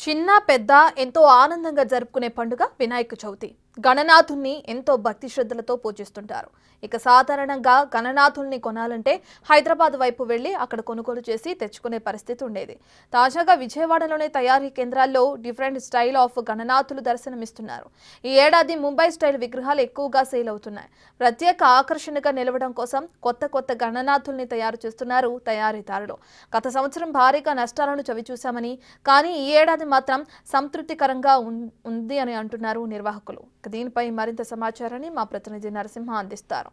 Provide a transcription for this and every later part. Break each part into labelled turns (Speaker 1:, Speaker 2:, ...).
Speaker 1: చిన్న పెద్ద ఎంతో ఆనందంగా జరుపుకునే పండుగ వినాయక చవితి. గణనాథుణ్ణి ఎంతో భక్తి శ్రద్ధలతో పూజిస్తుంటారు. ఇక సాధారణంగా గణనాథుల్ని కొనాలంటే హైదరాబాద్ వైపు వెళ్లి అక్కడ కొనుగోలు చేసి తెచ్చుకునే పరిస్థితి ఉండేది. తాజాగా విజయవాడలోని తయారీ కేంద్రాల్లో డిఫరెంట్ స్టైల్ ఆఫ్ గణనాథులు దర్శనమిస్తున్నారు. ఈ ఏడాది ముంబై స్టైల్ విగ్రహాలు ఎక్కువగా సేల్ అవుతున్నాయి. ప్రత్యేక ఆకర్షణగా నిలవడం కోసం కొత్త గణనాథుల్ని తయారు చేస్తున్నారు తయారీదారులు. గత సంవత్సరం భారీగా నష్టాలను చవిచూశామని, కానీ ఈ ఏడాది మాత్రం సంతృప్తికరంగా ఉంది అని అంటున్నారు నిర్వాహకులు. దీనిపై మరింత సమాచారాన్ని మా ప్రతినిధి నరసింహ అందిస్తారు.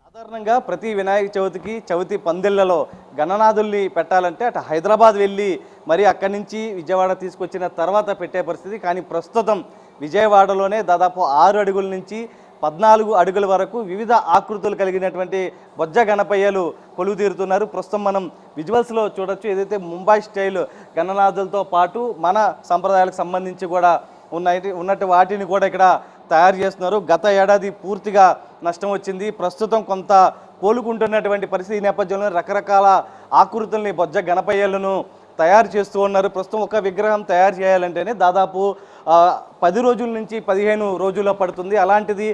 Speaker 2: సాధారణంగా ప్రతి వినాయక చవితికి చవితి పందిళ్లలో గణనాథుల్ని పెట్టాలంటే అటు హైదరాబాద్ వెళ్ళి మరి అక్కడి నుంచి విజయవాడ తీసుకొచ్చిన తర్వాత పెట్టే పరిస్థితి. కానీ ప్రస్తుతం విజయవాడలోనే దాదాపు 6 అడుగుల నుంచి 14 అడుగుల వరకు వివిధ ఆకృతులు కలిగినటువంటి బొజ్జ గణపయ్యలు కొలువు తీరుతున్నారు. ప్రస్తుతం మనం విజువల్స్లో చూడొచ్చు. ఏదైతే ముంబై స్టైల్ గణనాథులతో పాటు మన సంప్రదాయాలకు సంబంధించి కూడా ఉన్నట్టు వాటిని కూడా ఇక్కడ తయారు చేస్తున్నారు. గత ఏడాది పూర్తిగా నష్టం వచ్చింది. ప్రస్తుతం కొంత కోలుకుంటున్నటువంటి పరిస్థితి. ఈ నేపథ్యంలో రకరకాల ఆకృతుల్ని బొజ్జ గణపయ్యలను తయారు చేస్తూ ఉన్నారు. ప్రస్తుతం ఒక విగ్రహం తయారు చేయాలంటేనే దాదాపు 10 రోజుల నుంచి 15 రోజుల్లో పడుతుంది. అలాంటిది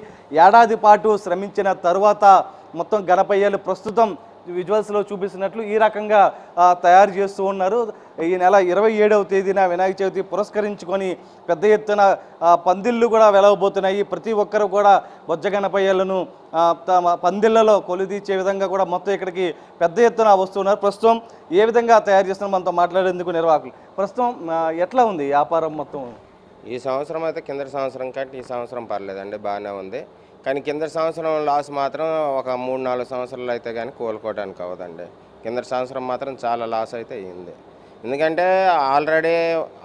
Speaker 2: ఏడాది పాటు శ్రమించిన తరువాత మొత్తం గణపయ్యలు ప్రస్తుతం విజువల్స్లో చూపిస్తున్నట్లు ఈ రకంగా తయారు చేస్తూ ఉన్నారు. ఈ నెల 27వ తేదీన వినాయక చవితి పురస్కరించుకొని పెద్ద ఎత్తున పందిళ్ళు కూడా వెలవబోతున్నాయి. ప్రతి ఒక్కరు కూడా బొజ్జ గణపయ్యలను తమ పందిళ్లలో కొలుదీర్చే విధంగా కూడా మొత్తం ఇక్కడికి పెద్ద ఎత్తున వస్తున్నారు. ప్రస్తుతం ఏ విధంగా తయారు చేస్తున్నారు మనతో మాట్లాడేందుకు నిర్వాహకులు. ప్రస్తుతం ఎట్లా ఉంది వ్యాపారం మొత్తం?
Speaker 3: ఈ సంవత్సరం అయితే కింద సంవత్సరం కంటే ఈ సంవత్సరం పర్లేదండి, బాగానే ఉంది. కానీ కింద సంవత్సరం లాస్ మాత్రం ఒక 3-4 సంవత్సరాలు అయితే కానీ కోలుకోవడానికి అవ్వదండి. కింద సంవత్సరం మాత్రం చాలా లాస్ అయితే అయ్యింది. ఎందుకంటే ఆల్రెడీ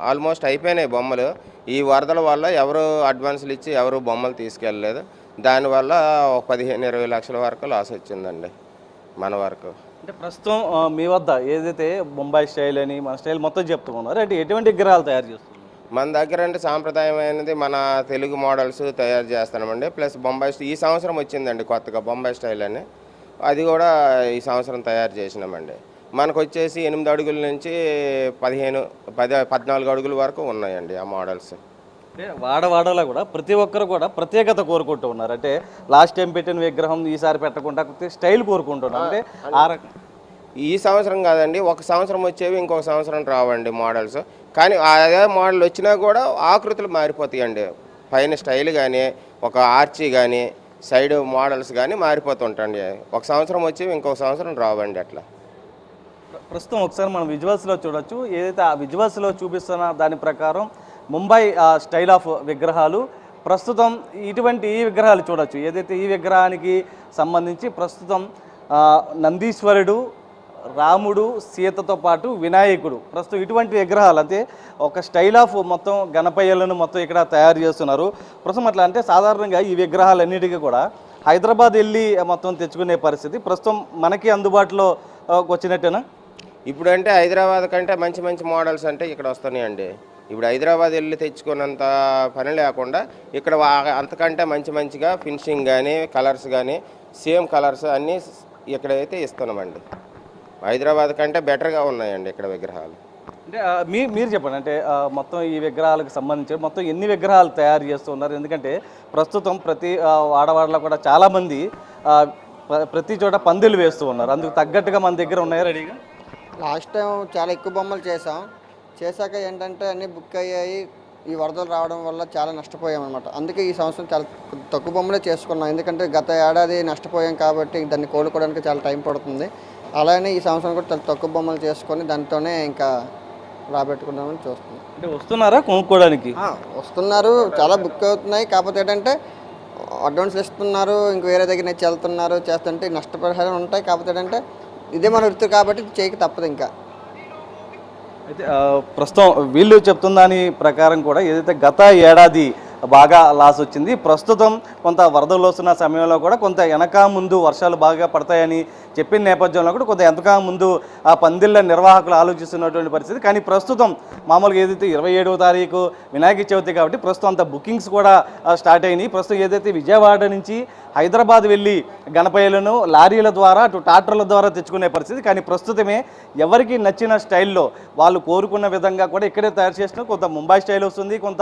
Speaker 3: ఆల్మోస్ట్ అయిపోయినాయి బొమ్మలు. ఈ వరదల వల్ల ఎవరు అడ్వాన్సులు ఇచ్చి ఎవరు బొమ్మలు తీసుకెళ్ళలేదు. దానివల్ల ఒక 15-20 లక్షల వరకు లాస్ వచ్చిందండి మన వరకు.
Speaker 2: అంటే ప్రస్తుతం మీ వద్ద ఏదైతే ముంబై స్టైల్ అని మన స్టైల్ మొత్తం చెప్తున్నారు, అంటే ఎటువంటి విగ్రహాలు తయారు చేస్తున్నారు?
Speaker 3: మన దగ్గర అంటే సాంప్రదాయమైనది మన తెలుగు మోడల్స్ తయారు చేస్తామండి. ప్లస్ బొంబాయి ఈ సంవత్సరం వచ్చిందండి కొత్తగా బొంబాయి స్టైల్ అని, అది కూడా ఈ సంవత్సరం తయారు చేసినామండి. మనకు వచ్చేసి 8 అడుగుల నుంచి 14 అడుగుల వరకు ఉన్నాయండి ఆ మోడల్స్.
Speaker 2: అంటే వాడవాడలో కూడా ప్రతి ఒక్కరు కూడా ప్రత్యేకత కోరుకుంటూ ఉన్నారు. అంటే లాస్ట్ టైం పెట్టిన విగ్రహం ఈసారి పెట్టకుండా స్టైల్ కోరుకుంటున్నారు. అంటే ఆ రకం
Speaker 3: ఈ సంవత్సరం కాదండి, ఒక సంవత్సరం వచ్చేవి ఇంకొక సంవత్సరం రావండి మోడల్స్. కానీ అదే మోడల్ వచ్చినా కూడా ఆకృతులు మారిపోతాయండి. పైన స్టైల్ కానీ ఒక ఆర్చీ కానీ సైడ్ మోడల్స్ కానీ మారిపోతుంటండి. ఒక సంవత్సరం వచ్చేవి ఇంకొక సంవత్సరం రావండి అట్లా.
Speaker 2: ప్రస్తుతం ఒకసారి మనం విజువల్స్లో చూడొచ్చు. ఏదైతే ఆ విజువల్స్లో చూపిస్తున్న దాని ప్రకారం ముంబై స్టైల్ ఆఫ్ విగ్రహాలు ప్రస్తుతం ఈ విగ్రహాలు చూడొచ్చు. ఏదైతే ఈ విగ్రహానికి సంబంధించి ప్రస్తుతం నందీశ్వరుడు, రాముడు, సీతతో పాటు వినాయకుడు, ప్రస్తుతం ఇటువంటి విగ్రహాలు అంటే ఒక స్టైల్ ఆఫ్ మొత్తం గణపయ్యలను మొత్తం ఇక్కడ తయారు చేస్తున్నారు. ప్రస్తుతం అట్లా అంటే సాధారణంగా ఈ విగ్రహాలన్నిటికీ కూడా హైదరాబాద్ వెళ్ళి మొత్తం తెచ్చుకునే పరిస్థితి ప్రస్తుతం మనకి అందుబాటులో వచ్చినట్టేనా?
Speaker 3: ఇప్పుడు అంటే హైదరాబాద్ కంటే మంచి మంచి మోడల్స్ అంటే ఇక్కడ వస్తున్నాయండి. ఇప్పుడు హైదరాబాద్ వెళ్ళి తెచ్చుకున్నంత పని లేకుండా ఇక్కడ అంతకంటే మంచిగా ఫినిషింగ్ కానీ కలర్స్ కానీ సేమ్ కలర్స్ అన్నీ ఇక్కడైతే ఇస్తున్నామండి. హైదరాబాద్ కంటే బెటర్గా ఉన్నాయండి ఇక్కడ విగ్రహాలు.
Speaker 2: అంటే మీరు చెప్పండి, అంటే మొత్తం ఈ విగ్రహాలకు సంబంధించి మొత్తం ఎన్ని విగ్రహాలు తయారు చేస్తూ ఉన్నారు? ఎందుకంటే ప్రస్తుతం ప్రతి వాడవాడలో కూడా చాలామంది ప్రతి చోట పందిళ్ళు వేస్తూ ఉన్నారు. అందుకు తగ్గట్టుగా మన దగ్గర ఉన్నాయా రెడీగా?
Speaker 4: లాస్ట్ టైం చాలా ఎక్కువ బొమ్మలు చేశాక ఏంటంటే అన్నీ బుక్ అయ్యాయి. ఈ వరదలు రావడం వల్ల చాలా నష్టపోయామన్నమాట. అందుకే ఈ సంవత్సరం చాలా తక్కువ బొమ్మలే చేసుకున్నాం. ఎందుకంటే గత ఏడాది నష్టపోయాం కాబట్టి దాన్ని కోలుకోవడానికి చాలా టైం పడుతుంది. అలానే ఈ సంవత్సరం కూడా చాలా తక్కువ బొమ్మలు చేసుకొని దాంతోనే ఇంకా రాబెట్టుకుందామని చూస్తున్నాం.
Speaker 2: అంటే వస్తున్నారా కొనుక్కోవడానికి?
Speaker 4: వస్తున్నారు, చాలా బుక్ అవుతున్నాయి. కాకపోతే ఏంటంటే అడ్వాన్స్లు ఇస్తున్నారు, ఇంక వేరే దగ్గర నుంచి వెళ్తున్నారు, చేస్తుంటే నష్టపరిహారం ఉంటాయి. కాకపోతే ఏంటంటే ఇదే మన వృత్తి కాబట్టి చేయక తప్పదు. ఇంకా
Speaker 2: అయితే ప్రస్తుతం వీళ్ళు చెప్తున్న దాని ప్రకారం కూడా ఏదైతే గత ఏడాది బాగా లాస్ వచ్చింది. ప్రస్తుతం కొంత వరదలు వస్తున్న సమయంలో కూడా కొంత వెనక ముందు వర్షాలు బాగా పడతాయని చెప్పిన నేపథ్యంలో కూడా కొంత వెనక ముందు ఆ పందిళ్ళ నిర్వాహకులు ఆలోచిస్తున్నటువంటి పరిస్థితి. కానీ ప్రస్తుతం మామూలుగా ఏదైతే 27వ తారీఖు వినాయక చవితి కాబట్టి ప్రస్తుతం అంత బుకింగ్స్ కూడా స్టార్ట్ అయినాయి. ప్రస్తుతం ఏదైతే విజయవాడ నుంచి హైదరాబాద్ వెళ్ళి గణపయ్యలను లారీల ద్వారా అటు ట్రాక్టర్ల ద్వారా తెచ్చుకునే పరిస్థితి. కానీ ప్రస్తుతమే ఎవరికి నచ్చిన స్టైల్లో వాళ్ళు కోరుకున్న విధంగా కూడా ఇక్కడే తయారు చేసిన కొంత ముంబై స్టైల్ వస్తుంది, కొంత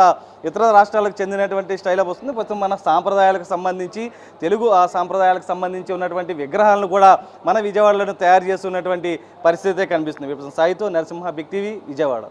Speaker 2: ఇతర రాష్ట్రాలకు చెందినటువంటి స్టైల్ వస్తుంది. ప్రస్తుతం మన సాంప్రదాయాలకు సంబంధించి తెలుగు ఆ సాంప్రదాయాలకు సంబంధించి ఉన్నటువంటి విగ్రహాలను కూడా మన విజయవాడలో తయారు చేస్తున్నటువంటి పరిస్థితే కనిపిస్తుంది. సాయితో నరసింహ, బిగ్ టీవీ, విజయవాడ.